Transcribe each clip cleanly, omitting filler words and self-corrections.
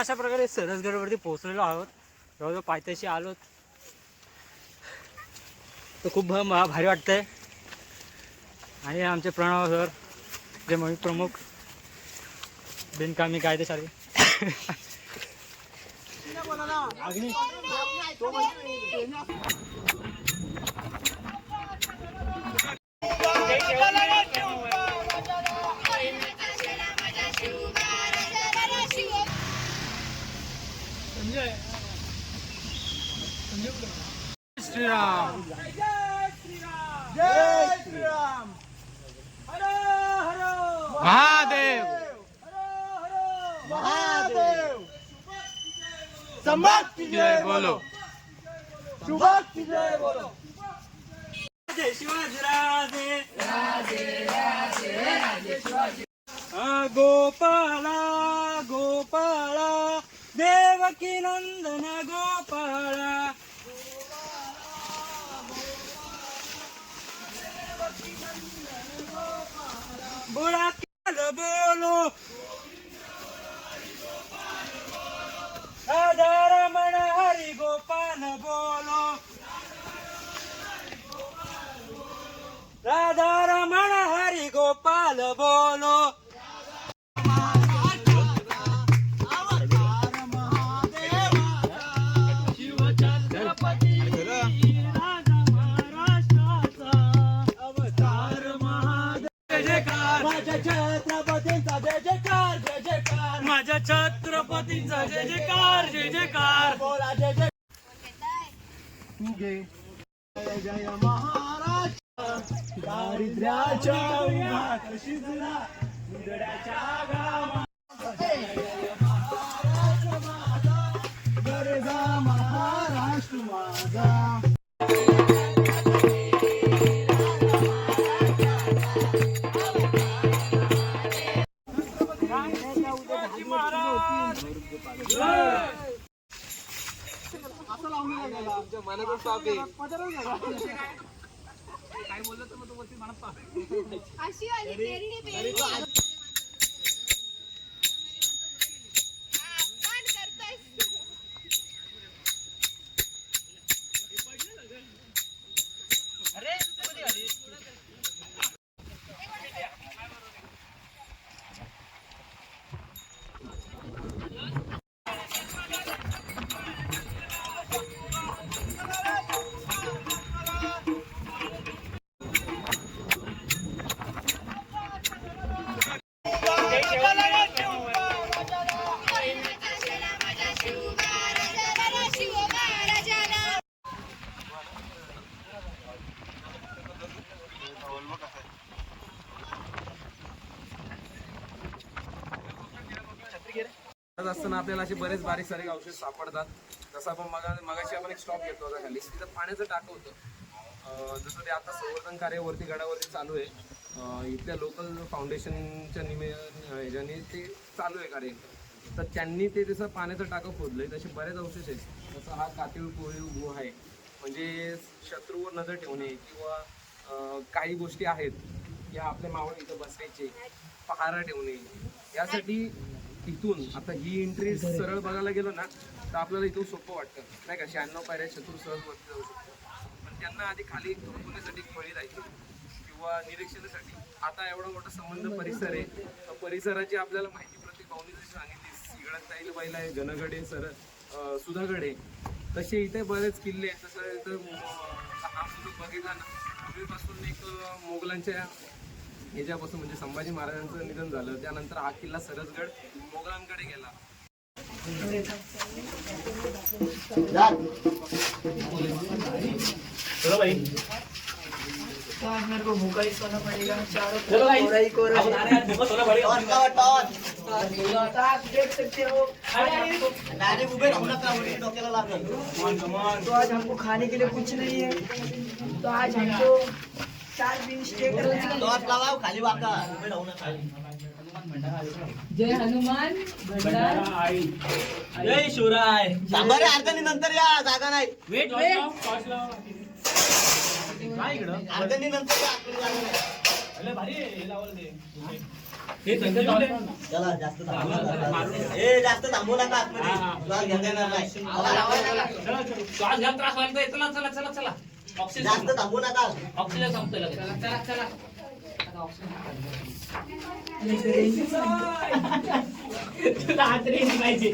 अशा प्रकारे सरसगडवरती पोहोचलेलो आहोत. जवळजवळ पायथ्याशी आलो तर खूप भारी वाटतंय. आणि आमचे प्रणव सर जे मोहित प्रमुख बिनकामी कायदे सारे अग्नी श्रीराम जय श्रीराम. हर हर महादेव महादेव. सम्राट की जय बोलो. सुभाष की जय बोलो. जय शिवाजी राजे गोपाळा गोपाळा देवकी नंदन गोपाळा. बुरा काल बोलो राधा रमण हरि गोपाल बोलो. राधा रमण हरि गोपाल बोलो. माझ्या छत्रपतींचा जय जयकार जय जयकार. बोला जय जय. तू घे जय जय महाराष्ट्र. दारिद्र्याच्या उन्हात शिजला उदड्याच्या घामात. महाराष्ट्र माझा गरजा महाराष्ट्र माझा. काय बोललं तर मग तू वरती मनात पाहते. अशी आली पेरणी पेरणी असताना आपल्याला असे बरेच बारीक सारीक औषध सापडतात. जसं आपण मगाशी आपण एक स्टॉप घेतला होता खाली, तिथं पाण्याचं टाकं होतं. जसं ते आता संवर्धन कार्य वरती गडावरती चालू आहे. इथल्या लोकल फाउंडेशनच्या ह्याच्याने ते चालू आहे कार्य. तर त्यांनी ते तसं पाण्याचं टाकं खोदलंय. तसे बरेच औषध आहेत. जसं हा कातीळ कोळीव गुहा आहे, म्हणजे शत्रूवर नजर ठेवणे किंवा काही गोष्टी आहेत या आपल्या मावळ इथं बसायचे, पहारा ठेवणे. यासाठी इथून आता ही एंट्री सरळ बघायला गेलो ना तर आपल्याला इथून सोपं वाटतं नाही का. 96 पायऱ्या शत्रू सहज वरती जाऊ शकतो. पण त्यांना आधी खाली थांबवण्यासाठी फळी राहायची किंवा निरीक्षणासाठी. आता एवढा मोठा संबंध परिसर आहे. परिसराची आपल्याला माहिती प्रत्येक भाऊनी जशी सांगितली, सिगडात ताईल बैल आहे, जनगड आहे, सुधागड आहे. तसे इथे बरेच किल्ले आहेत. तसं इथं हा बघितला ना, पूर्वीपासून एक मोगलांच्या ह्याच्यापासून म्हणजे संभाजी महाराजांचं निधन झालं, त्यानंतर हा किल्ला सरसगड मोगलांकडे गेला. चलो भाई. आज मेरे को भूखा ही सोना पड़ेगा. चलो भाई. आप देख सकते हो तो आज हमको खाने के लिए कुछ नहीं है. तो आज हमको 4 दिन स्टे करना है. जय हनुमान भंडारा. जय शिवराय. सांबारे अर्धनी नंतर या, जागा नाही. वेट अर्ध्यानी नंतर चला जास्त थांबू नका. ए जास्त थांबू नका आतमध्ये. श्वास घेता येणार नाही. श्वास घ्या त्रास व्हायला. चला चला चला चला ऑक्सिजन जास्त थांबू नका. ऑक्सिजन संपतोय लगेच. चला चला तुला हात रेंज पाहिजे.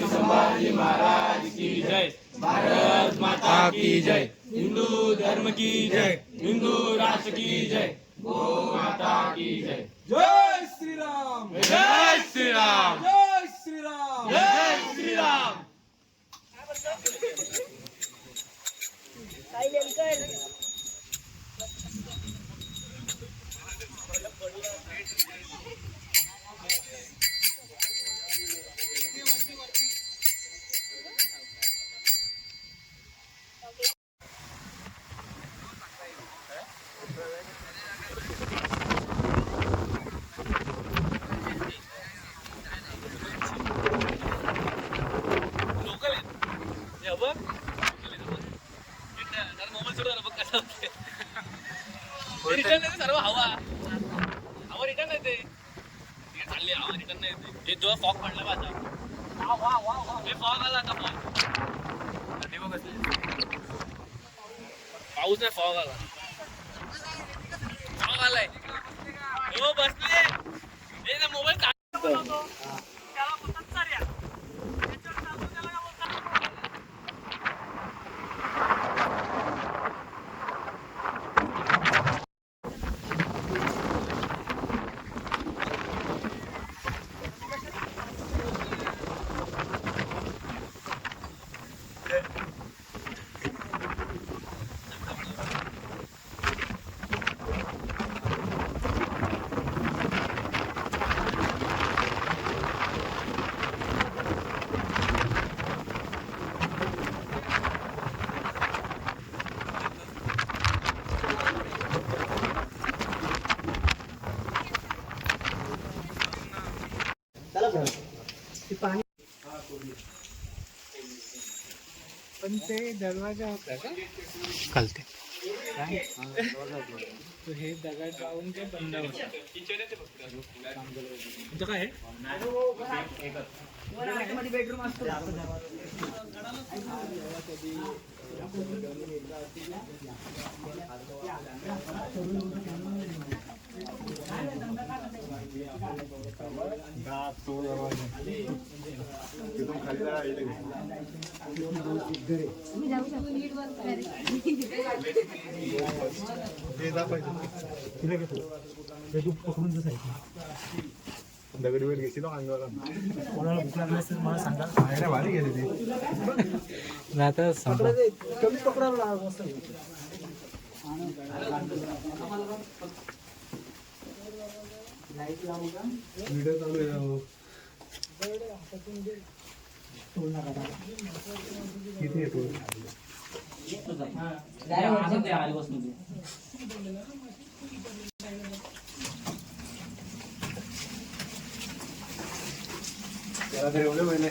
संभाजी महाराज की जय. भारत माता की जय. हिंदू धर्म की जय. हिंदू राष्ट्र की जय. गो माता की जय. जय श्रीराम. जय श्रीराम. जय श्रीराम. जय श्रीराम. सर्व हवा हवा रिटर्न येते. चालली हवा रिटर्न नाही येते. हे जो फॉग पडला माझा. हे फॉग आला का फॉग. पाऊस नाही फॉग आला. फॉग आलाय. हो बसले. हे ना मोबाईल काढतो. त्याला बोलतात साऱ्या. त्याच्यावर चालतो त्याला काय बोलतात. पण ते दरवाजा होता का कळते. तो हे दगड लावून ते बंद होतं. काय बेडरूम असतो. तुम्ही जाऊ शकतो नीट वर दगडी वेळ घेतली अंगावर. कोणाला भूक लागली असेल मला सांगा. बाहेर भारी गेले ते. आता कमी पकडायला मस्त. व्हिडिओ चालू आहे. किती येतो. त्याला तरी एवढे महिने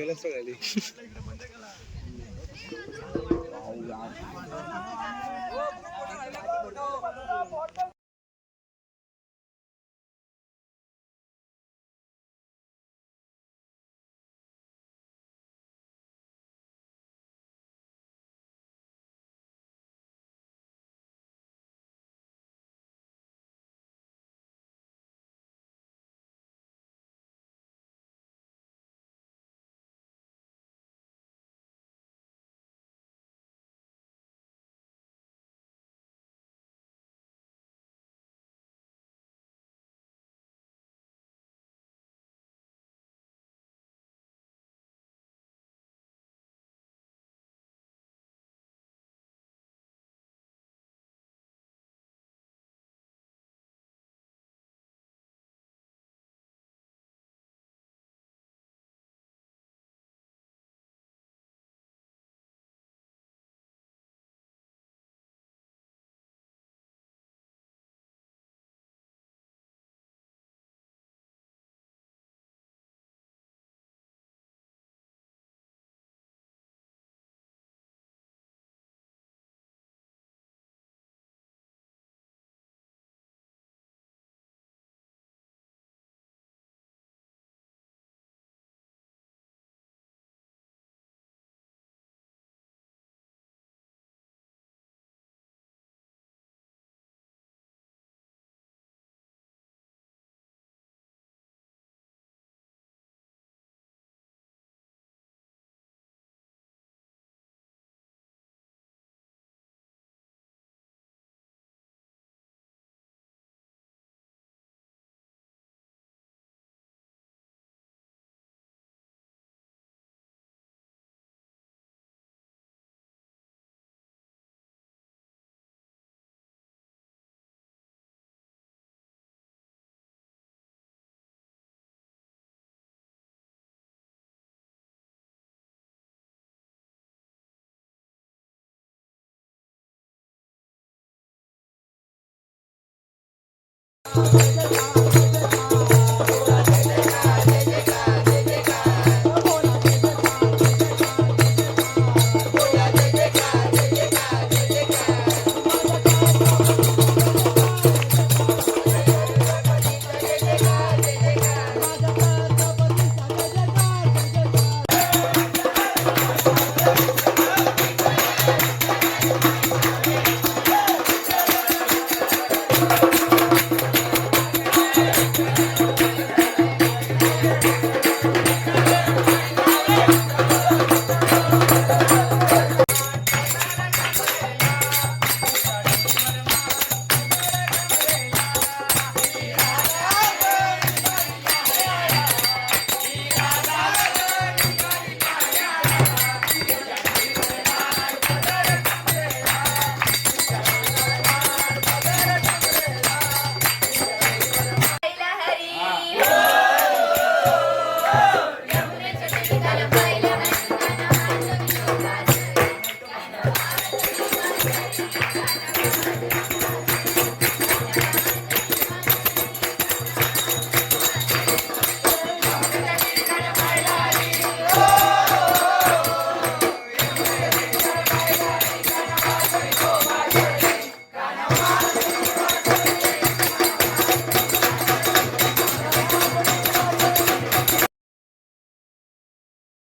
जय